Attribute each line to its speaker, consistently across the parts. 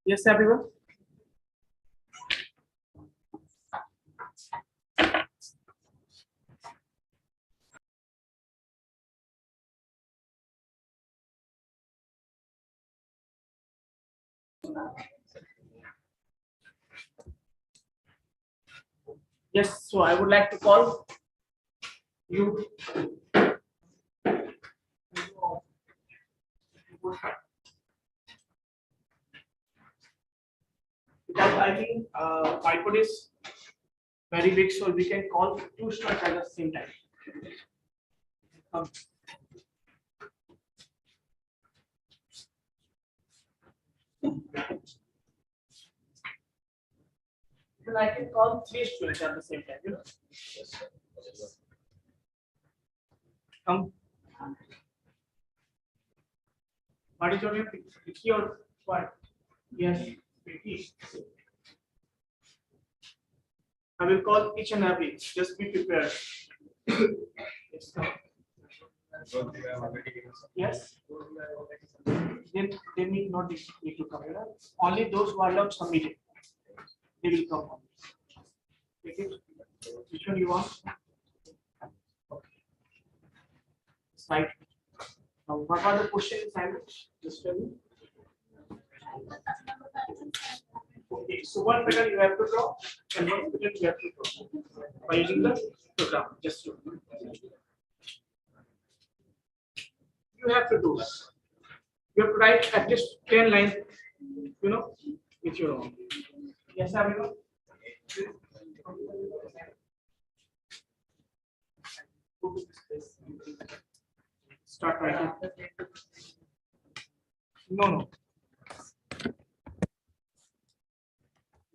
Speaker 1: Yes, everyone. Yes, so I would like to call you. Because I think whiteboard is very big, so we can call two students at the same time. Then I can call three students at the same time. You know. Come. What is your name? Vicky or what? Yes, Vicky. I will call each and every. Just be prepared. Yes. Yes. They need not need to come. You know? Only those who are not submitted, they will come. Okay. Which one you want? Okay. Right. Now, what are the questions assignments? Just tell me. Okay, so one pattern you have to draw and one pattern you have to draw by using the program. Just you have to do. You have to write at least 10 lines, you know, with your own. Yes, everyone. Start writing. No.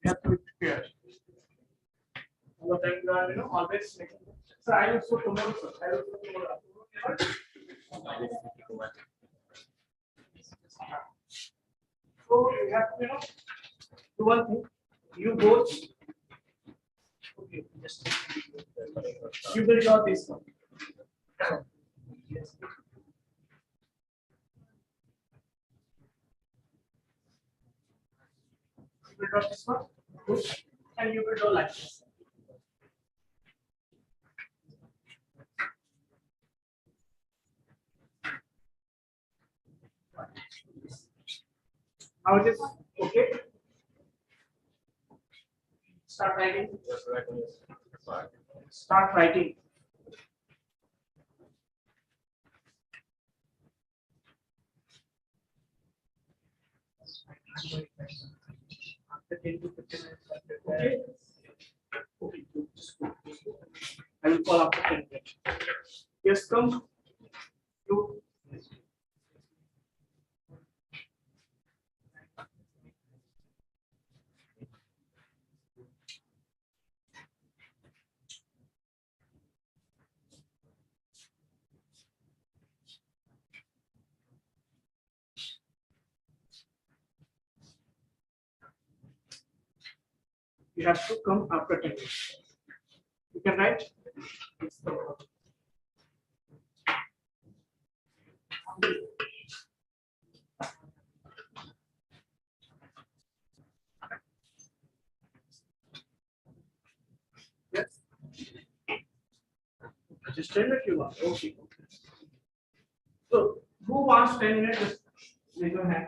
Speaker 1: You have to be prepared. All the time you are, you know, always making. So I will show tomorrow, sir. I will show tomorrow. So you have to, you know, do one thing. You both. Okay, just you will draw this one. Yes. You will draw this one, push, and you will draw like this. Now it is okay. Start writing. Start writing. Okay. Okay. Just go. I will call after 10 minutes. Yes, come. You. You have to come after 10 minutes. You can write. Yes. Just 10 minutes you want. Okay. So who wants 10 minutes? Just raise your hand.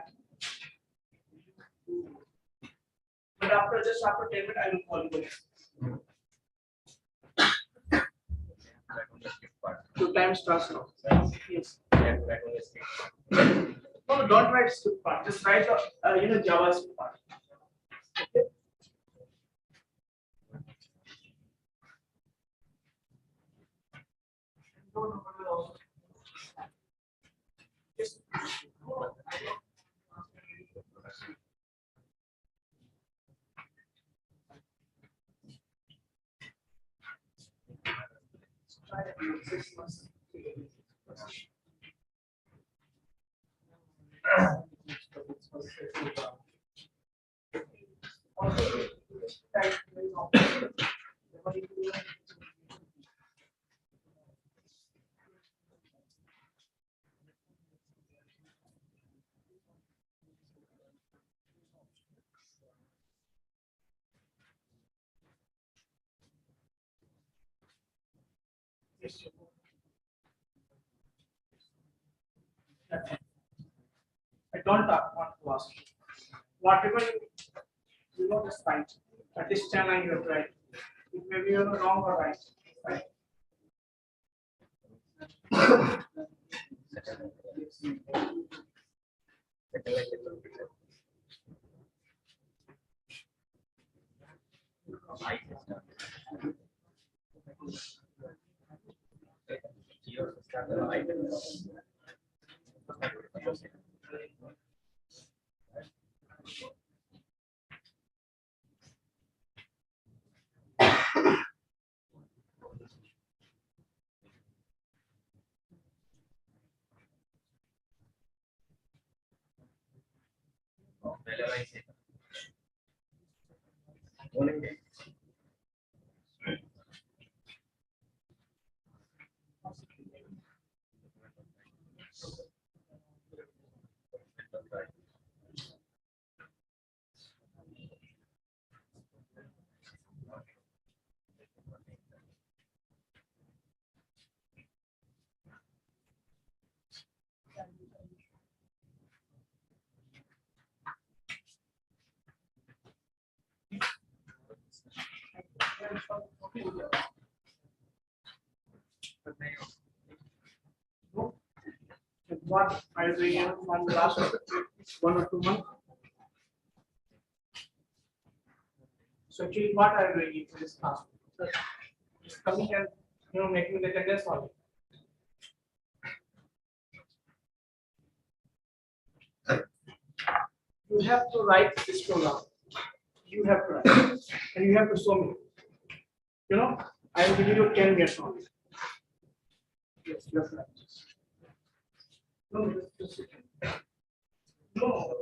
Speaker 1: But after 10 minutes, I will call you. So time starts now. Yes. No, don't write script part. Just write the JavaScript part. Okay. No. Yes. Yes. I don't want to ask you. Whatever you know is right. At this channel you have right. It may be wrong or right. Right. What are you doing from the last 1 or 2 months? So actually, what are you doing in this class? Just coming and making the attendance only. You have to write this program. You have to write, and you have to show me. I will give you 10 minutes only. Yes, you have to write. No, no.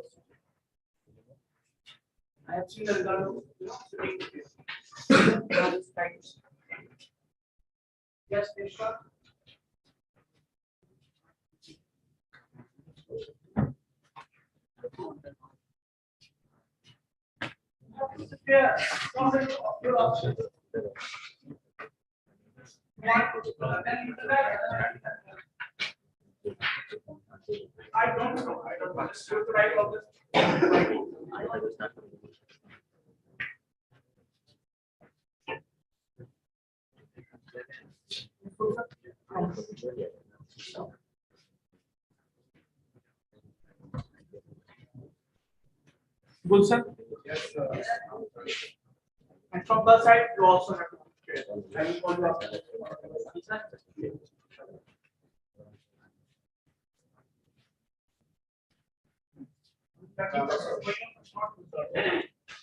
Speaker 1: I have seen the result. Yes, Nisha. Yeah. I don't know. I don't know. So to write all this. Good, sir. Yes, sir. And from the side, you also have to. I will call you up.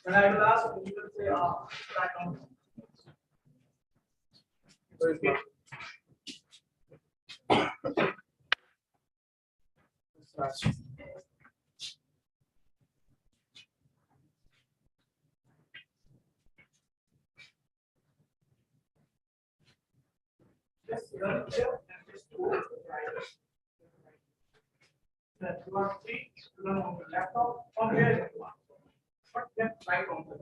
Speaker 1: When I will ask, you will say, I don't know. Yes, you are here. That you are free to learn on the laptop or where you want. But then try on the.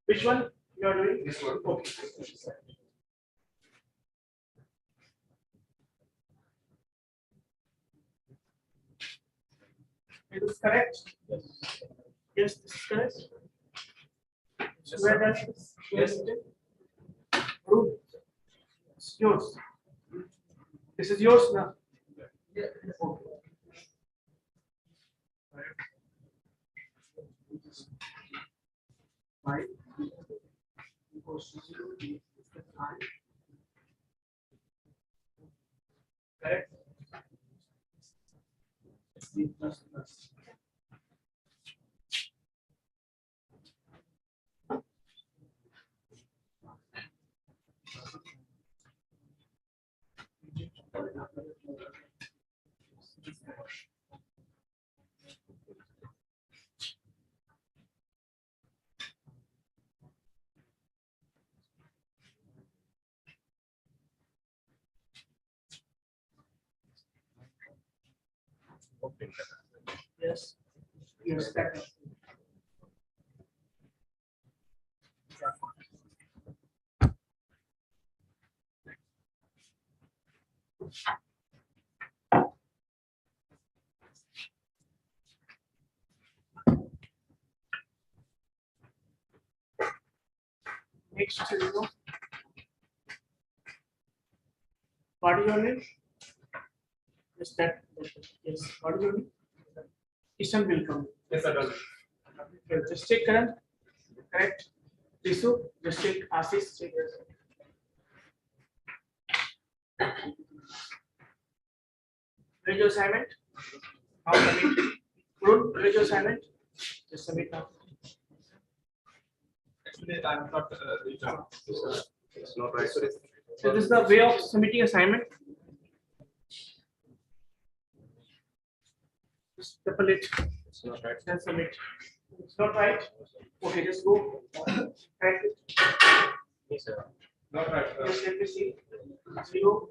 Speaker 1: Which one you are doing? This one. Okay. It is correct. Yes. Yes, this is correct. Yes, where does it? Yes. Room. It's yours. This is yours now. Yeah. Okay. Right. Equals to 0 is the time. Correct. Plus. Yes. Yes. That is. Next, what is your name? Yes, yes. What is your name? Ishan will come.
Speaker 2: Yes, sir.
Speaker 1: Okay, just take Karan. Correct. Risu, just take Ashish. Take. Where's your assignment? Now submit. Good. Where's your assignment? Just submit now.
Speaker 2: Actually, I'm not it's not right.
Speaker 1: So this is the way of submitting assignment. Just triple it.
Speaker 2: It's not right.
Speaker 1: Then submit. It's not right. Okay, just go. Correct it.
Speaker 2: Yes, sir. Not right.
Speaker 1: Just let me see. 0.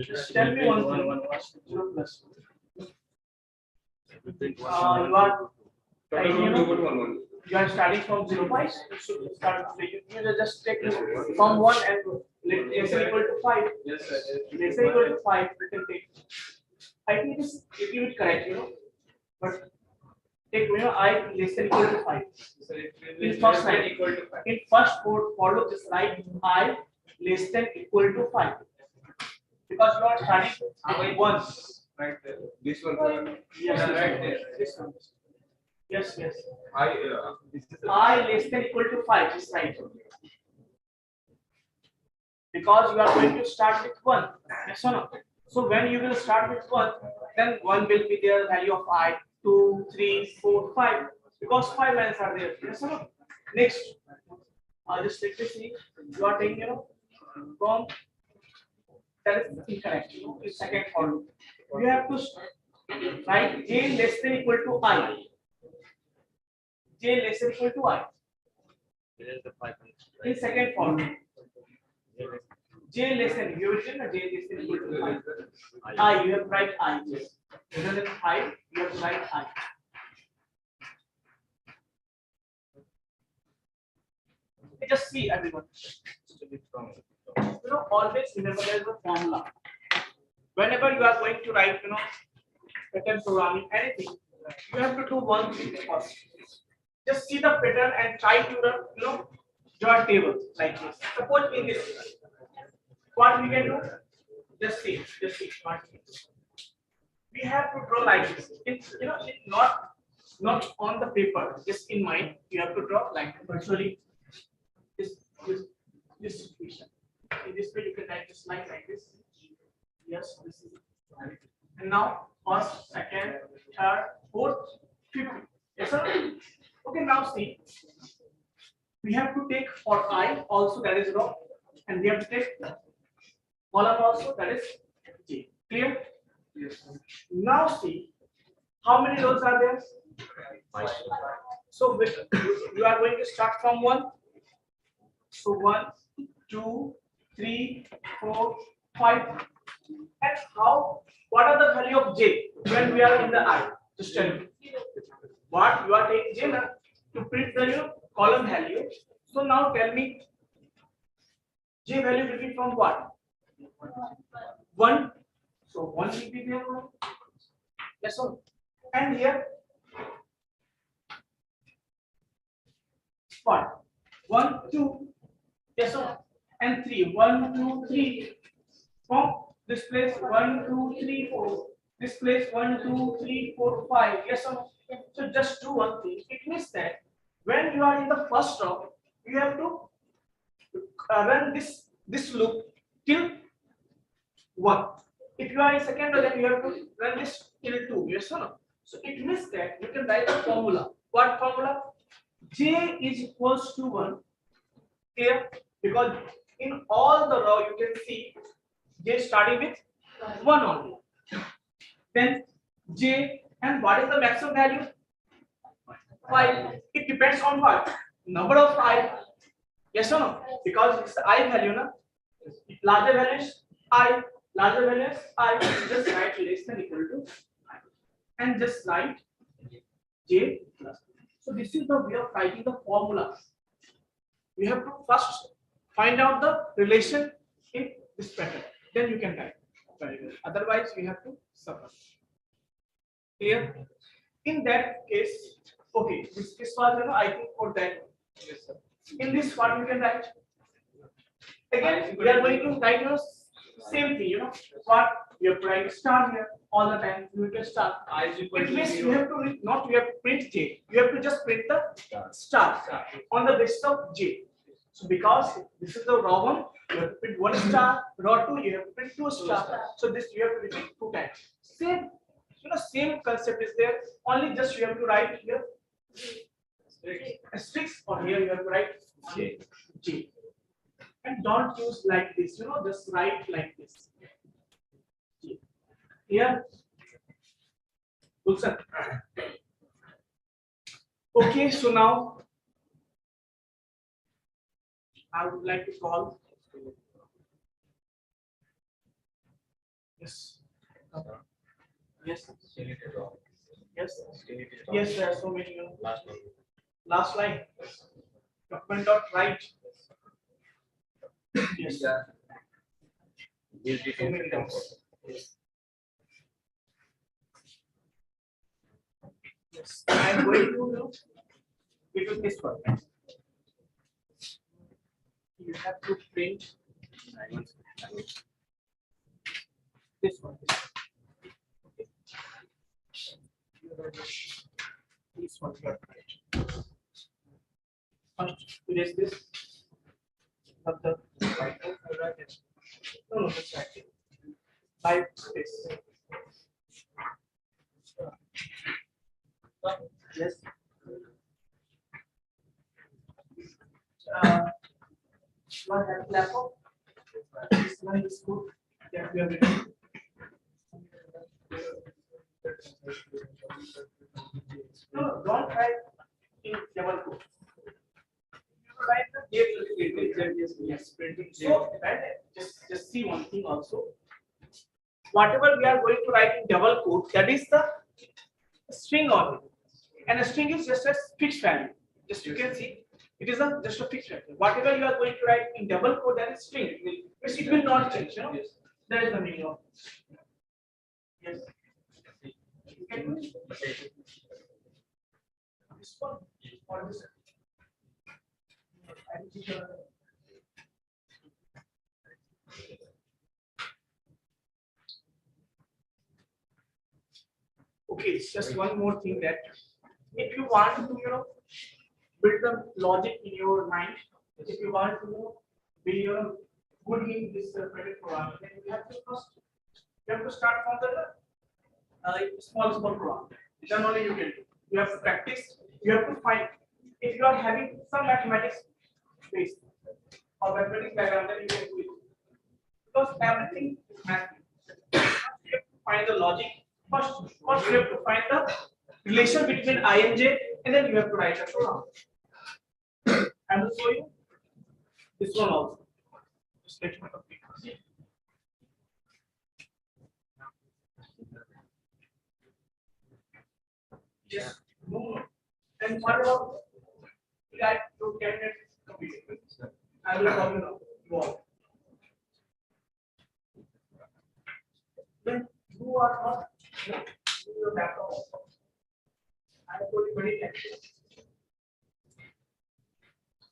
Speaker 1: Just tell me one thing. 0 plus. You are you are starting from 0 5. You should start. You just take from 1 and less than equal to 5.
Speaker 2: Yes, sir.
Speaker 1: Less than equal to 5. You can take. I think it is a little bit correct, but take I less than equal to 5. In first line, in first code, follow this line I less than equal to 5, because you are starting with 1.
Speaker 2: Right there. This one.
Speaker 1: Yes,
Speaker 2: right there.
Speaker 1: This one. Yes.
Speaker 2: This is
Speaker 1: I less than equal to 5 is right. Because you are going to start with 1. Yes or no? So when you will start with 1, then 1 will be their value of I, 2, 3, 4, 5. Because 5 lines are there. Yes or no? Next, just let me see. You are taking, from that is incorrect. In second form, you have to write j less than equal to I. J less than equal to I. In second form, j less than you have written j less than equal to 5. I, you have to write I. Rather than 5, you have to write I. Just see everyone. Always remember there is a formula. Whenever you are going to write, pattern programming, anything, you have to do one thing first. Just see the pattern and try to, draw a table like this. Suppose in this, what we can do? Just see. We have to draw like this. It's not on the paper. Just in mind, you have to draw like virtually this situation. In this way, you can write this line like this. Yes, this is. And now, first, second, third, fourth, fifth. Yes, sir. Okay. Now see, we have to take for I also, that is row, and we have to take column also, that is J. Clear? Yes. Now see, how many rows are there? 5. So you are going to start from 1. So 1, 2, 3, 4, 5. And what are the value of J when we are in the I? Just tell me. What you are taking J now to print the column value. So now tell me, J value will be from what? 1. So 1 will be there. Yes or no? And here what? 1, 2. Yes or no? And 3. 1, 2, 3. From this place 1, 2, 3, 4. This place 1, 2, 3, 4, 5. Yes or no? So just do one thing. It means that when you are in the first row, you have to run this loop till 1. If you are in second row, then you have to run this till 2. Yes or no? So it means that you can write the formula. What formula? J is equals to 1. Here, because in all the row you can see J starting with 1 only. Then J, and what is the maximum value? 5. It depends on what? Number of I. Yes or no? Because it's the I value, na? Larger value is I. Larger value is I. Just write less than equal to I. and just write J plus. So this is the way of writing the formula. You have to first find out the relation in this pattern. Then you can write. Otherwise, you have to suffer. Clear? In that case, okay, this was I think for that. Yes, sir. In this, what you can write? Again, we are going to write same thing. What you have to write star here all the time. You can start. It means you have to not you have to print J. You have to just print the star on the basis of J. So because this is the raw one, you have to print one star. Raw two, you have to print two stars. So this you have to repeat two times. Same, same concept is there. Only just you have to write here asterisk, or here you have to write J. And don't use like this. Just write like this. J. Here. Wilson. Okay, so now I would like to call. Yes. Yes. Yes. Yes, there are so many. Last line. Document dot write. Yes. So many times. Yes. I am going to give you this one. You have to print this one. Okay. This one here. First, erase this. Not the right. No, that's right. By space. Yes. One have laptop. This one is good. That we have written. No, don't write in double quote. Write the yes, printing. So just see one thing also. Whatever we are going to write in double quote, that is the string only, and a string is just a fixed value. Just you can see. It is just a fixed value. Whatever you are going to write in double quote, that is string. It will not change. Yes. That is the meaning of. Yes. You can do it. This one or this. Okay, it's just one more thing that if you want to, build the logic in your mind, if you want to be, good in this credit program, then you have to start from the small program. Then only you can do. You have to practice. You have to find. If you are having some mathematics base or mathematics background, then you can do it. Because everything is math. You have to find the logic. First you have to find the relation between I and J, and then you have to write a program. I will show you this one also. Just let me complete. Yes. And what about that to get it completed? I will call you now. Go on. Then you are not your laptop. I am going very active.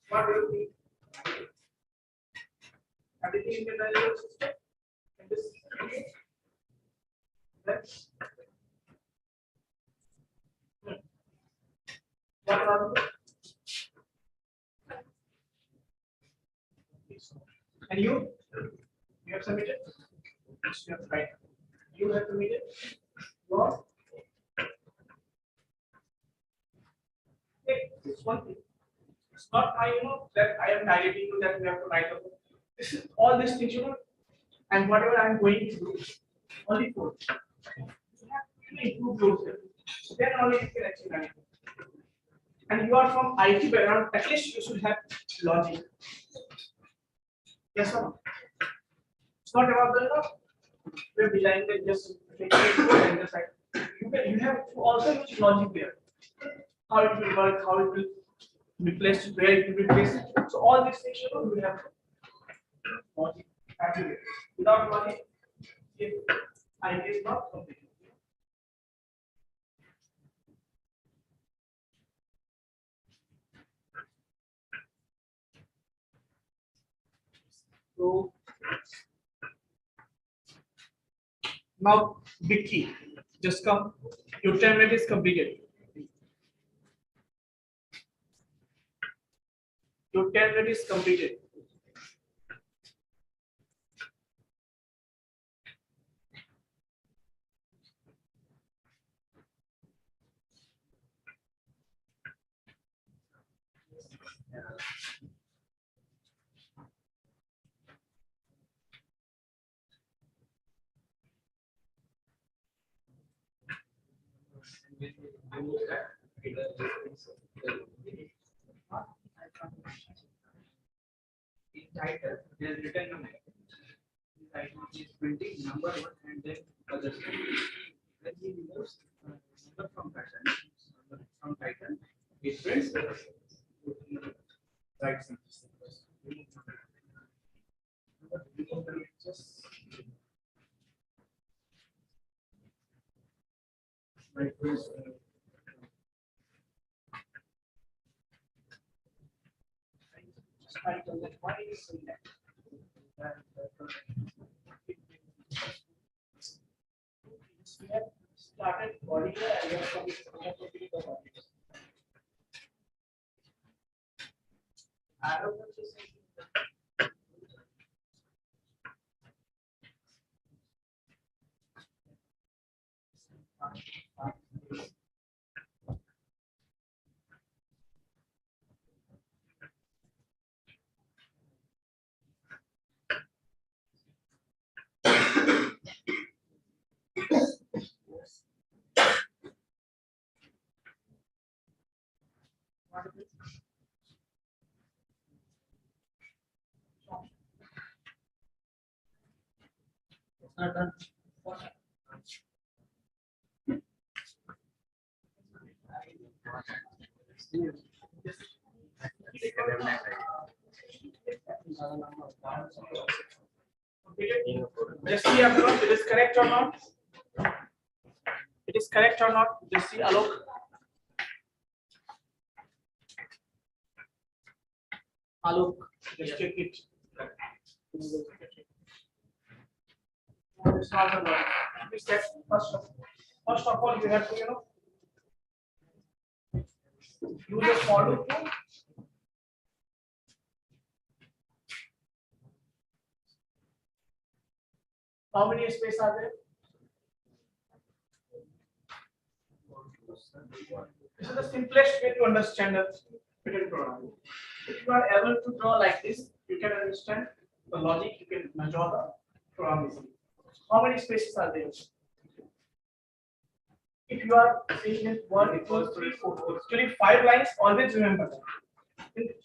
Speaker 1: What do you think? Everything in the system? In this system? Let's. What are and you have submitted? Yes, you have tried. You have submitted? What? This one thing. It's not that I am directing you that we have to write up. This is all these things, and whatever I am going to do, only for you have to improve yourself. Then only you can achieve anything. And you are from IT background, at least you should have logic. Yes or no? It's not about the web design that just take it and decide. you have to also use logic there. How it will work, how it will be placed, where it will be placed. So all these things you know, you have logic everywhere. Without logic, if I is not complete. So now big key. Just come. Your 10 minutes is completed. Your 10 minutes is completed.
Speaker 3: In title, there is written on it. The title is printing number one and then other stuff. When he removes number from pattern, from title, it prints the right sentence. Just right first.
Speaker 1: Title that why is saying that? We have started body and we have completed the body. Aryabhata is saying
Speaker 3: Not done.
Speaker 1: just see Abdullah, it is correct or not? It is correct or not? Just see Alok. Alok, just check it. It's not the word. First of all, you have to, use a follow through. How many spaces are there? This is the simplest way to understand the fitted program. If you are able to draw like this, you can understand the logic, you can draw the program easily. How many spaces are there? If you are saying that 1, 2, 3, 4, actually 5 lines, always remember that.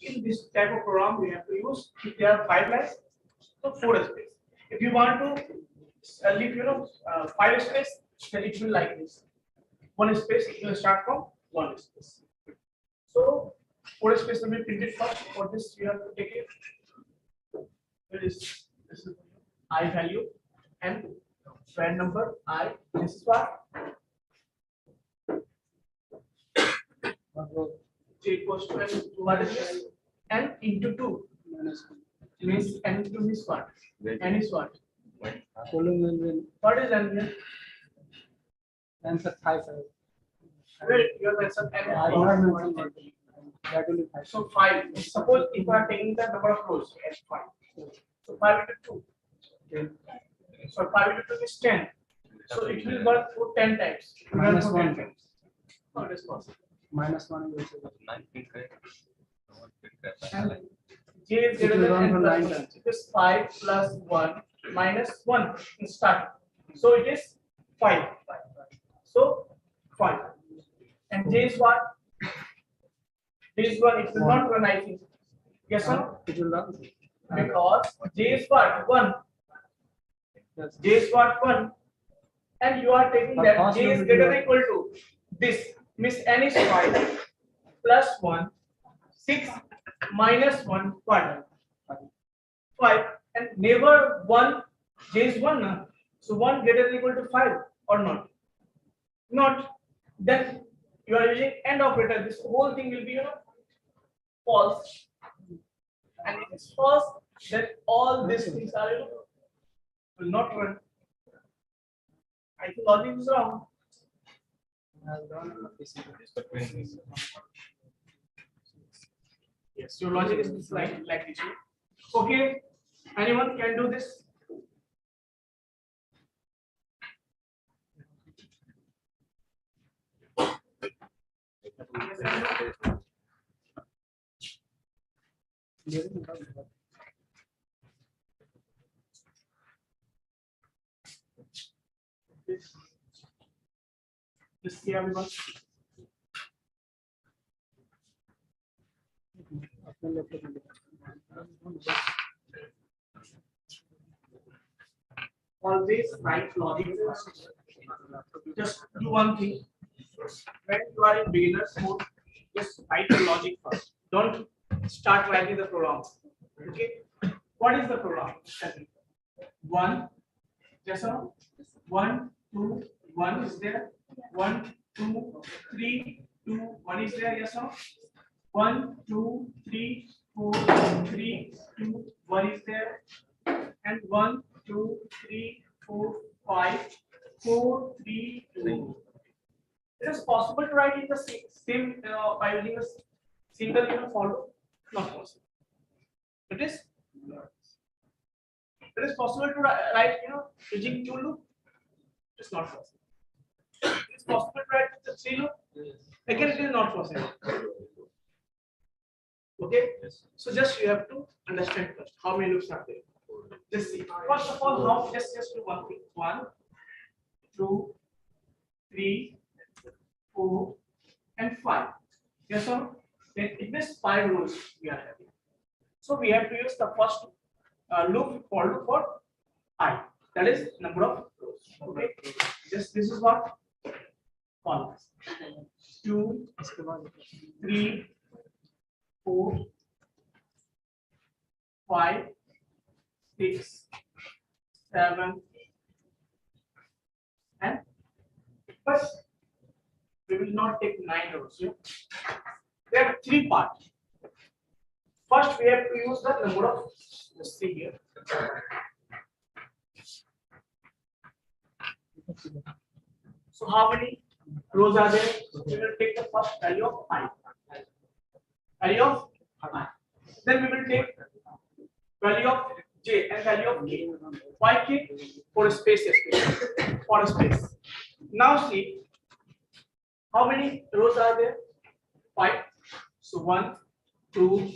Speaker 1: In this type of program, we have to use, if there are 5 lines, so 4 spaces. If you want to leave, 5 space, then it will like this. 1 space, it will start from 1 space. So 4 space will be printed first. For this, you have to take it. This is I value and friend number I. This is what J equals to n. What is this? N into 2 means n into means what? N is what? What is n here?
Speaker 3: Answer 5.
Speaker 1: Wait, you have answered n. So 5. Suppose if I am taking the number of rows as 5. So 5 into 2. So 5 into 2 is 10. So it will work for 10 times.
Speaker 3: Minus 1.
Speaker 1: How it is possible?
Speaker 3: Minus 1 is
Speaker 1: And J is greater than n plus 1. It is 5 plus 1 minus 1 in start. So it is 5. So 5. And J is what? J is 1. It will not run, I think. Yes or no?
Speaker 3: it will run.
Speaker 1: Because J is what? 1.
Speaker 3: Yes.
Speaker 1: J is what? 1. and you are taking that j is greater than equal to this, means n is 5 plus 1, 6 minus 1 what? 5, and never 1, j is 1 na? So 1 greater than equal to 5 or not? Not. Then you are using AND operator, this whole thing will be false, and if it's false, then all these things are will not run. I think logic is wrong. Yes, your logic is like this. Okay, anyone can do this? Just see everyone. Always write logic first. Just do one thing. When you are in beginner's mode, just write the logic first. Don't start writing the program. Okay? What is the program? 1, yes or no? 1, 2, 1 is there. 1, 2, 3, 2, 1 is there. Yes or no? 1, 2, 3, 4, 3, 2, 1 is there. And 1, 2, 3, 4, 5, 4, 3, 2. It is possible to write in the same by using a single for loop? Not possible. It is. It is possible to write using 2 loop. It's not possible. It's possible to write the 3 loop. Again, it is not possible. Okay. So just you have to understand first how many loops are there. Just see. First of all, how just do one thing. 1, 2, 3, 4, and 5. Yes or no? Then it means 5 rows we are having. So we have to use the first loop for I. That is number of rows. Okay. Just this is what columns. 2, 3, 4, 5, 6, 7, and first we will not take 9 rows. Yeah? There are 3 parts. First, we have to use the number of. Let's see here. So, how many rows are there? We will take the first value of I. Value of I. Then we will take value of j and value of k. Why k? For space, for space. Now see. How many rows are there? 5. So 1, 2,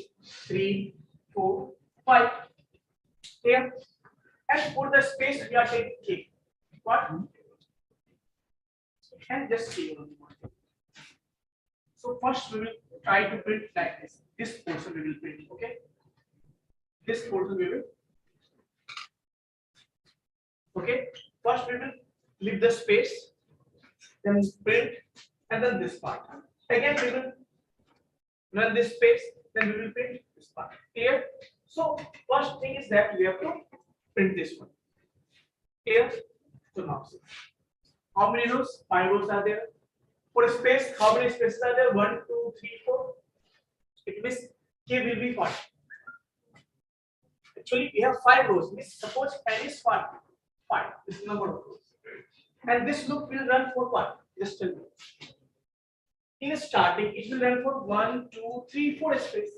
Speaker 1: 3, 4, 5. Here. And for the space we are taking k. What? And just see. So first we will try to print like this. This portion we will print. Okay. This portion we will. Okay. First we will leave the space. Then print. And then this part. Again, we will run this space, then we will print this part. Clear? So, first thing is that we have to print this one. Clear? So now see. How many rows? 5 rows are there. For space, how many spaces are there? 1, 2, 3, 4. It means k will be what? Actually, we have 5 rows. Suppose n is 5. This is the number of rows. And this loop will run for what? Just tell me. In starting, it will run for 1, 2, 3, 4 space.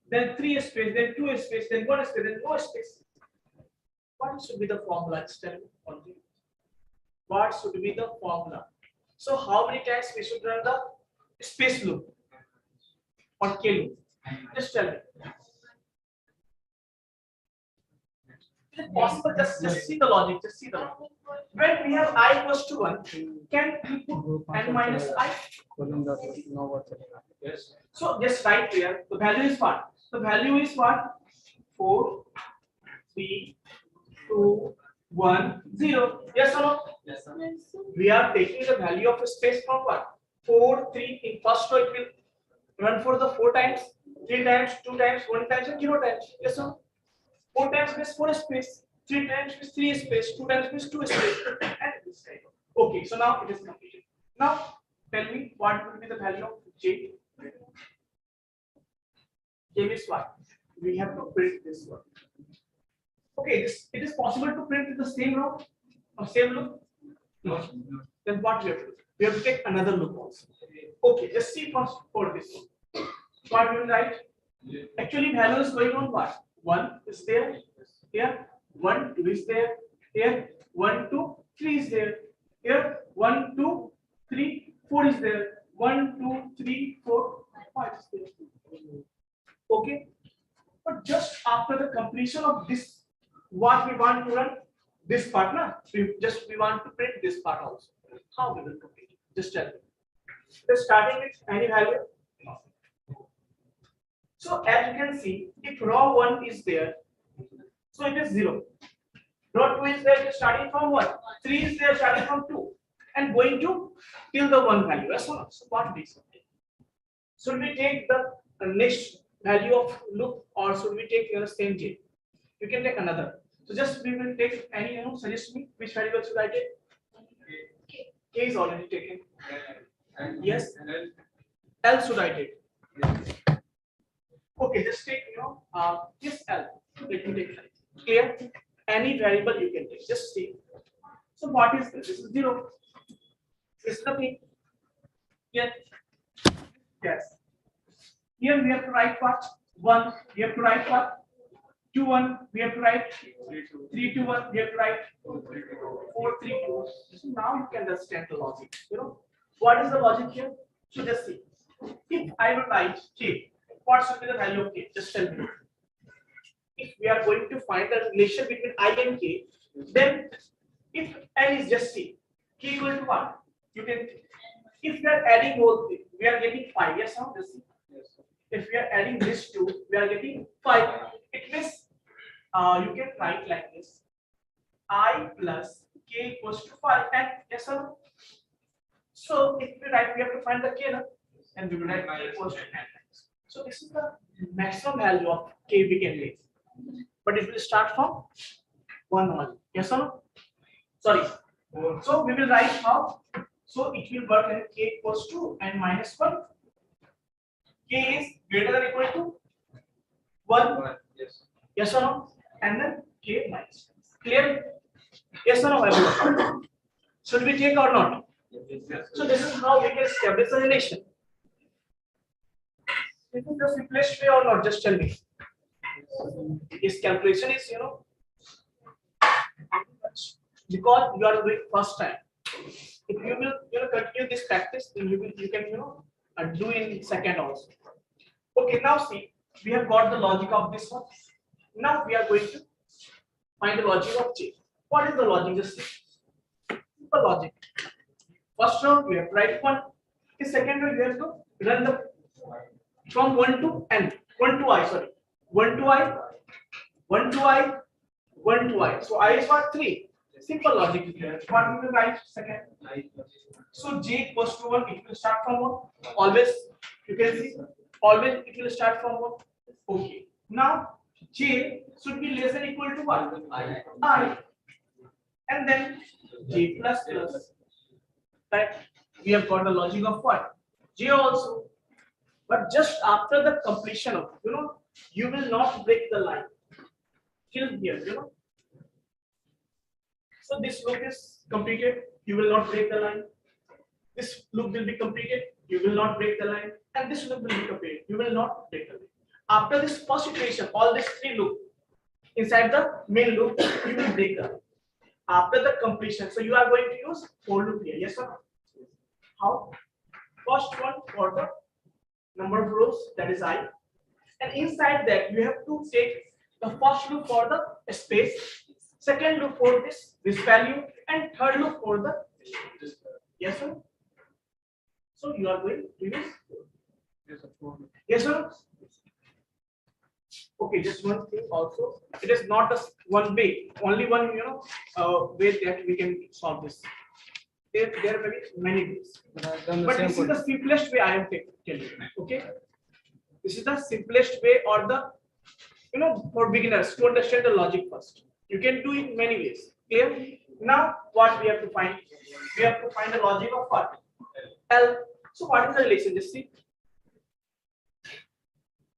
Speaker 1: Then 3 space, then 2 space, then 1 space, then no space. What should be the formula? Just tell me. What should be the formula? So how many times we should run the space loop or k loop? Just tell me. Is it possible? Just see the logic. Just see the logic. When we have I equals to 1, can we put n minus I? Yes. So just write here. The value is what? The value is what? 4, 3, 2, 1, 0. Yes or no? Yes, sir. We are taking the value of a space from what? 4, 3. In first row, it will run for the 4 times, 3 times, 2 times, 1 times, and 0 times. Yes, sir. 4 times means 4 space, 3 times means 3 space, 2 times means 2 space, and this kind of. Okay, so now it is completed. Now tell me what will be the value of J. J means what? We have to print this one. Okay, it is possible to print in the same row or same loop? No. Then what we have to do? We have to take another loop also. Okay, just see first for this one. What we will write? Actually, value is going on what? 1 is there here, 1, 2 is there here, 1, 2, 3 is there here, 1, 2, 3, 4 is there, 1, 2, 3, 4, 5 is there. Okay, but just after the completion of this, what we want to run this part, na? We want to print this part also. How we will complete it? Just tell me. We're starting with any value. So as you can see, if row 1 is there, so it is 0. Row 2 is there, it is starting from 1. 3 is there, starting from 2, and going to till the 1 value. As well. So what is it? Should we take the next value of loop, or should we take the same J? You can take another. So just we will take any, suggest me which variable should I take? K is already taken. Yes. L should I take? Okay, just take this L. Let me take that. Clear? Any variable you can take. Just see. So what is this? This is 0. This is nothing. Yes. Yes. Here we have to write what? 1. We have to write what? 2, 1. We have to write 3, 2, 1. We have to write 4, 3, 2. So now you can understand the logic. What is the logic here? So just see. If I will write K, what should be the value of K? Just tell me. If we are going to find the relation between I and K, then if N is just C, K equal to 1, you can. If we are adding both, we are getting 5. Yes, now just see. If we are adding this 2, we are getting 5. It means you can write like this: I plus K equals to 5. And yes or no? So if we write, we have to find the K, and we will write K equals to 10. So this is the maximum value of K we can take. But it will start from 1 only. Yes or no? Sorry. So we will write how. So it will work in K equals to n minus 1. K is greater than or equal to 1.
Speaker 2: Yes.
Speaker 1: Yes or no? And then K minus 1. Clear? Yes or no, everyone? Should we take or not?
Speaker 2: Yes.
Speaker 1: So this is how we can establish a relation. Is it the simplest way or not? Just tell me. This calculation is, because you are doing first time. If you will, continue this practice, then you can, do in second also. Okay, now see, we have got the logic of this one. Now we are going to find the logic of J. What is the logic? Just see. The logic. First round we have to write 1. The second round we have to run the from 1 to n. 1 to I, sorry. 1 to I, 1 to I, 1 to I. So I is what? 3. Simple logic is there. What we will write second? So J equals to 1, it will start from 1. Always, you can see, always it will start from 1. Okay. Now J should be less than or equal to what? I. And then J plus plus. Right? We have got the logic of what? J also. But just after the completion of, you will not break the line. Till here, So this loop is completed, you will not break the line. This loop will be completed, you will not break the line. And this loop will be completed, you will not break the line. After this first iteration, all these 3 loops inside the main loop, you will break the line. After the completion, so you are going to use for loop here. Yes or no? How? First one for the number of rows, that is I. And inside that, you have to take the first loop for the space, second loop for this value, and third loop for the yes sir. So you are going to use yes sir. Okay, just one thing also. It is not a one way, only one way that we can solve this. There may be many ways, but this is the simplest way I am telling you. Okay, this is the simplest way, or the for beginners to understand the logic first. You can do it many ways. Clear? Now what we have to find? We have to find the logic of what? L. So what is the relation? Just see.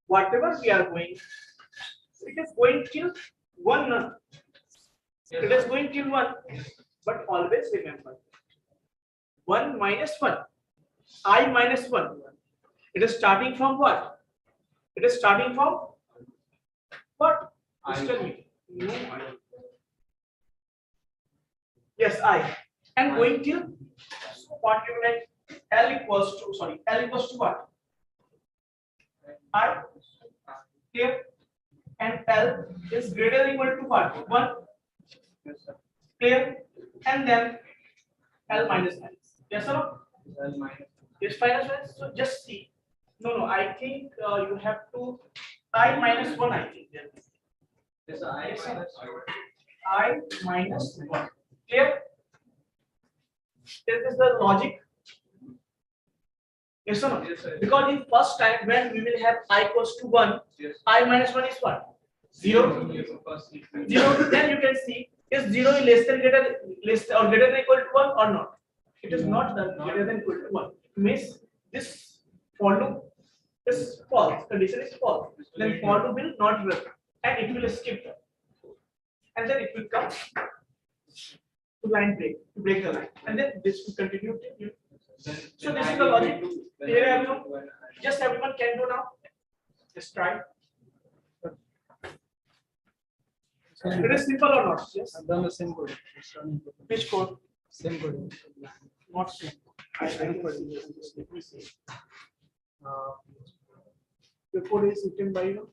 Speaker 1: Whatever we are going, it is going till one. It is going till one, but always remember 1 minus 1, I minus 1. It is starting from what? It is starting from what? Tell me. No, I don't. Yes, I. And going till what you like L equals to, sorry, L equals to what? I. Here. And L is greater than equal to what? 1. Clear? And then L minus L. Yes or no?
Speaker 3: L minus.
Speaker 1: Yes, minus 1. So just see. No, I think you have to I minus 1, I think.
Speaker 3: Yes, sir.
Speaker 1: I minus 1. Clear? This is the logic. Yes or no?
Speaker 3: Yes, sir.
Speaker 1: Because in first time when we will have I equals to 1,
Speaker 3: Yes.
Speaker 1: I minus 1 is what? 0.
Speaker 3: Yes, of course.
Speaker 1: 0. Then you can see is 0 is less than or greater than equal to 1 or not. It is not the greater than equal to 1. Means this for loop is false. Condition is false. Then for loop will not work and it will skip. And then it will come to line break, to break the line. And then this will continue till you. So this is the logic. Here everyone, just everyone can do now. Just try. It is simple or not? Yes.
Speaker 4: I've done the same code.
Speaker 1: Which code?
Speaker 4: Same code.
Speaker 1: Not same. I think let me see. The code is written by you.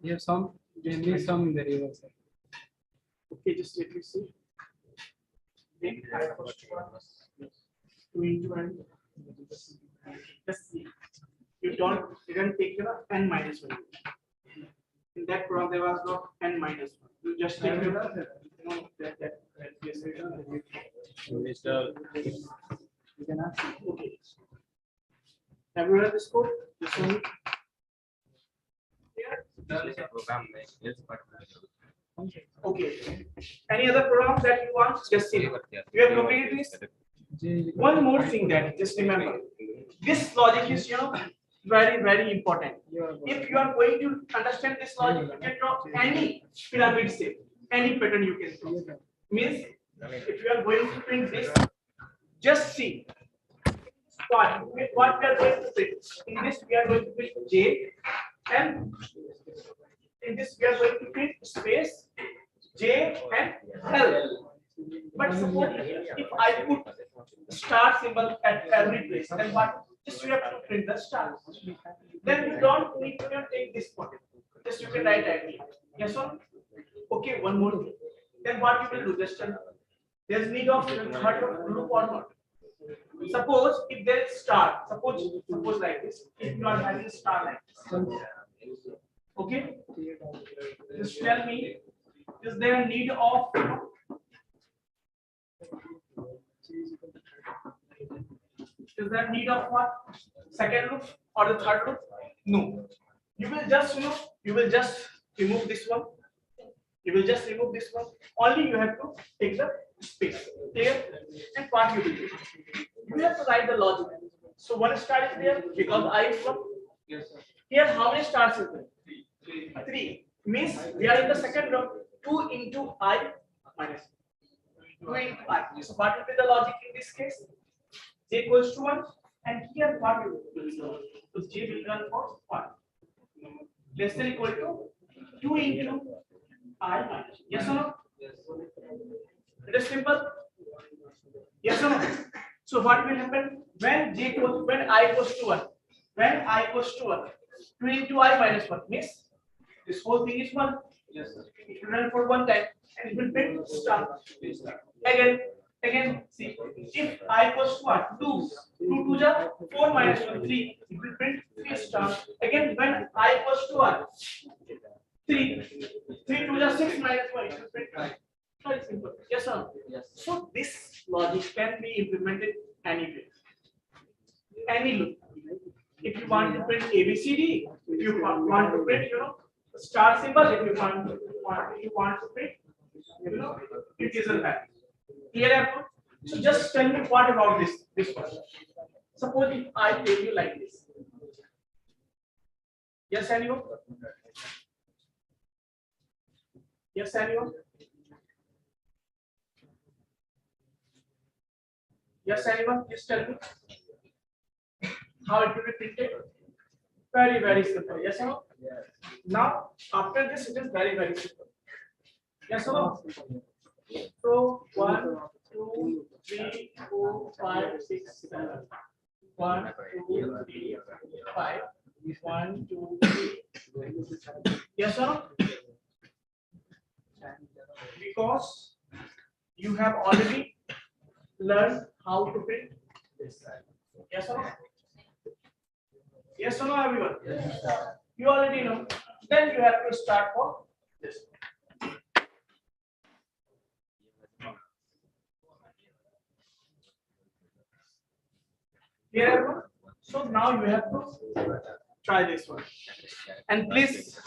Speaker 4: You have some, mainly some in the reverse.
Speaker 1: Okay, just let me see. Then I first one. 2 into n. Just see. You didn't take the n minus 1. In that program there was not n minus 1. You just take that yes, you can ask. Okay. Have you read this code? This one. Okay. Any other programs that you want? Just see. You have completed this. One more thing that just remember. This logic is very important. If you are going to understand this logic, you can draw any pyramid shape, any pattern you can draw. Means if you are going to print this, just see what we are going to print. In this we are going to print J, and in this we are going to print space J and L. But suppose if I put star symbol at every place, then what? Just you have to print the star. Then you don't need to take this point. Just you can write ID. Yes or no? Okay, one more thing. Then what you will do? Just there's need of third loop or not. Suppose if there is star, suppose like this. If you are having star like this, okay. Just tell me, is there a need of is there need of what? Second loop or the third loop? No. You will just remove this one. You will just remove this one. Only you have to take the space. Clear? And what you will do? You have to write the logic. So one star is there because I is 1.
Speaker 3: Yes, sir.
Speaker 1: Here how many stars is there? 3. Means we are in the second row. 2 into I minus 2 into I. So what will be the logic in this case? J equals to 1, and here what will be? So J will run for 1. Less than equal to 2 into I minus. Yes or no?
Speaker 3: Yes.
Speaker 1: It is simple. Yes or no? So what will happen when I equals to 1? When I equals to 1, 2 into I minus 1 means this whole thing is 1.
Speaker 3: Yes, sir.
Speaker 1: It will run for one time and it will print star. Again, see, if I equals to what? 2 to the 4 minus 1, 3, it will print 3 star. Again, when I equals to 1, 3. 3 to the 6 minus 1 is 20. Very simple. Yes or no?
Speaker 3: Yes.
Speaker 1: So this logic can be implemented anywhere. Any loop. If you want to print ABCD, if you want to print, star symbol, if you want to print, it isn't that. Clear everyone? So just tell me what about this one. Suppose if I tell you like this. Yes, anyone? Yes, anyone? Yes, anyone? Please tell me how it will be printed. Very, very simple. Yes or no?
Speaker 3: Yes.
Speaker 1: Now, after this, it is very, very simple. Yes or no? So 1, 2, 3, 4, 5, 6, 7. 1, 2, 3, 5. 1, 2, 3. Yes or no? Because you have already learned how to print this. Yes or no? Yes or no, everyone?
Speaker 3: Yes.
Speaker 1: You already know. Then you have to start for this. Here, everyone. So now you have to try this one. And please